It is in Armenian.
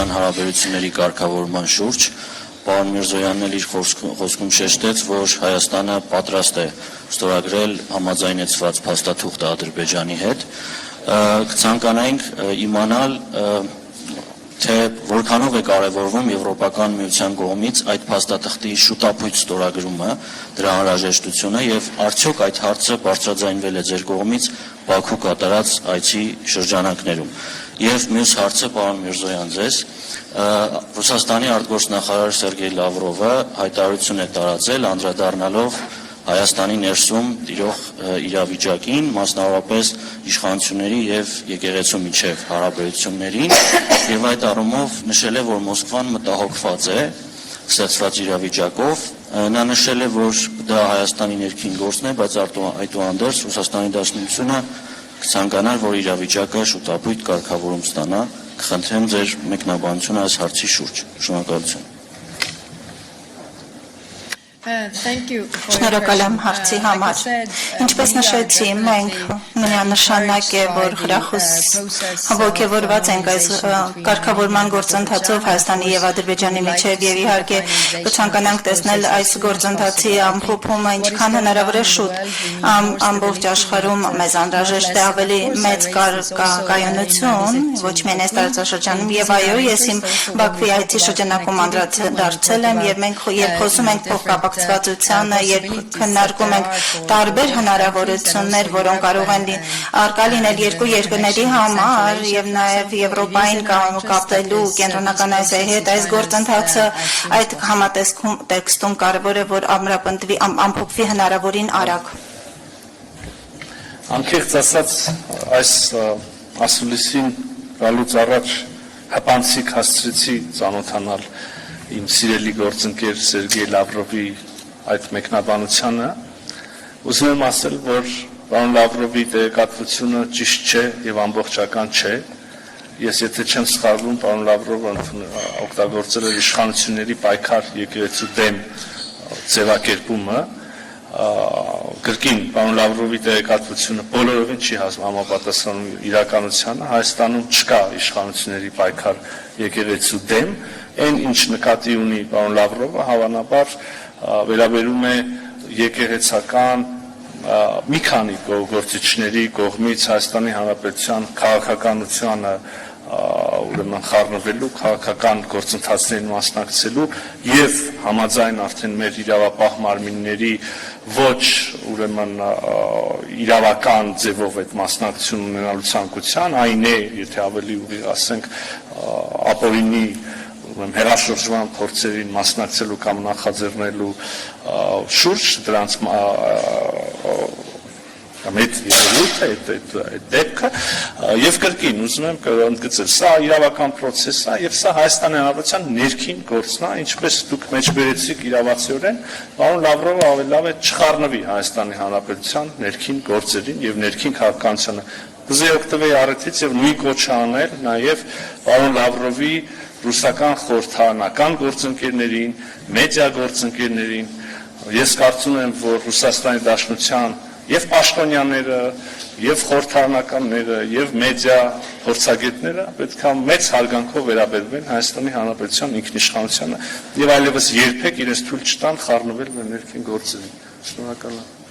Հանրապետության հարաբերությունների կարգավորման շուրջ պարոն Միրզոյանն էլ իր խոսքում շեշտեց, որ Հայաստանը պատրաստ է ստորագրել համաձայնեցված փաստաթուղթը Ադրբեջանի հետ։ Կցանկանայինք իմանալ, թե որքանով է կարևորվում Եվրոպական միության կողմից այդ փաստաթղթի շուտապույտ ստորագրումը, դրա անհրաժեշտությունը եւ արդյոք այդ հարցը բարձրաձայնվել է ձեր կողմից Բաքու կատարած այցի շրջանակներում։ Եվ մյուս հարցը, պարոն Միրզոյան, ձեզ Ռուսաստանի արտգործնախարար Սերգեյ Լավրովը հայտարարություն է տարածել, անդրադառնալով Հայաստանի ներսում տիրող իրավիճակին, մասնավորապես իշխանությունների եւ եկեղեցու միջև հարաբերություններին, եւ այդ առումով նշել է, որ Մոսկվան մտահոգված է ստեղծված իրավիճակով։ Նա նշել է, որ դա Հայաստանի ներքին գործն է, բայց այդուհանդերձ Ռուսաստանի Դաշնությունը կցանկանար, որ իրավիճակը շուտապույտ կարգավորում ստանա։ Կխնդրեմ ձեր մեկնաբանությունը այս հարցի շուրջ։ Շնորհակալություն։ Շնորհակալ եմ հարցի համար։ Ինչպես նշեցի, մենք միանշանակ է, որ խրախուս ոգևորված ենք այս կարգավորման գործընթացով Հայաստանի եւ Ադրբեջանի միջև եւ իհարկե կցանկանանք տեսնել այս գործընթացի ամփոփումը ինչքան հնարավոր է շուտ ամբողջ աշխարհում մեզ անհրաժեշտ է ավելի մեծ կայունություն, ոչ միայն այս տարածաշրջանում եւ այո, ես իմ Բաքվի այցի շրջանակում անդրադարձել եմ եւ մենք խոսում ենք փոխկապակցվածությանը, երբ քննարկում ենք տարբեր հնարավորություններ, որոնք կարող են արկա լինել երկու երկրների համար եւ նաեւ Եվրոպային կապելու կենտրոնական Ասիայի հետ, այս գործընթացը այդ համատեքստում կարևոր է, որ ամփոփվի հնարավորին արագ։ Անկեղծ ասած, այս ասուլիսին գալուց առաջ հպանցիկ հասցրեցի ծանոթանալ իմ սիրելի գործընկեր Սերգեյ Լավրովի այդ մեկնաբանությանը, ուզում եմ ասել, որ պարոն Լավրովի տեղեկատվությունը ճիշտ չէ եւ ամբողջական չէ։ Ես եթե չեմ սխալվում, պարոն Լավրովը օգտագործել է իշխանությունների պայքար եկեղեցու դեմ ձևակերպումը, կրկին պարոն Լավրովի տեղեկատվությունը բոլորովին չի համապատասխանում իրականությանը, Հայաստանում չկա իշխանությունների պայքար եկեղեցու դեմ, այն ինչ նկատի ունի պարոն Լավրովը հավանաբար վերաբերում է եկեղեցական մի քանի գործիչների կողմից Հայաստանի Հանրապետության քաղաքականությանը ուրեմն խառնվելու, քաղաքական գործընթացներին մասնակցելու եւ համաձայն արդեն մեր իրավապահ մարմինների ոչ ուրեմն իրավական ձևով այդ մասնակցություն ունենալու ցանկության, այն է, եթե ավելի ուղիղ ասենք, ապօրինի հերաշրջման փորձերին մասնակցելու կամ նախաձեռնելու շուրջ դրանց այդ ելույթը, այդ դեպքը եւ կրկին ուզում եմ ընդգծել, սա իրավական պրոցես է եւ սա Հայաստանի Հանրապետության ներքին գործն է, ինչպես դուք մեջբերեցիք իրավացիորեն, պարոն Լավրովը ավելի լավ է չխառնվի Հայաստանի Հանրապետության ներքին գործերին եւ ներքին քաղաքականությանը։ Կուզեի օգտվել առիթից եւ նույն կոչը անել նաեւ պարոն Լավրովի ռուսական խորհրդարանական գործընկերներին, մեդիա գործընկերներին։ Ես կարծում եմ, որ Ռուսաստանի Դաշնության եւ պաշտոնյաները, եւ խորհրդարանականները, եւ մեդիա փորձագետները պետք է մեծ հարգանքով վերաբերվեն Հայաստանի Հանրապետության ինքնիշխանությանը եւ այլևս երբեք իրենց թույլ չտան խառնվել մեր ներքին գործերին։ Շնորհակալ եմ։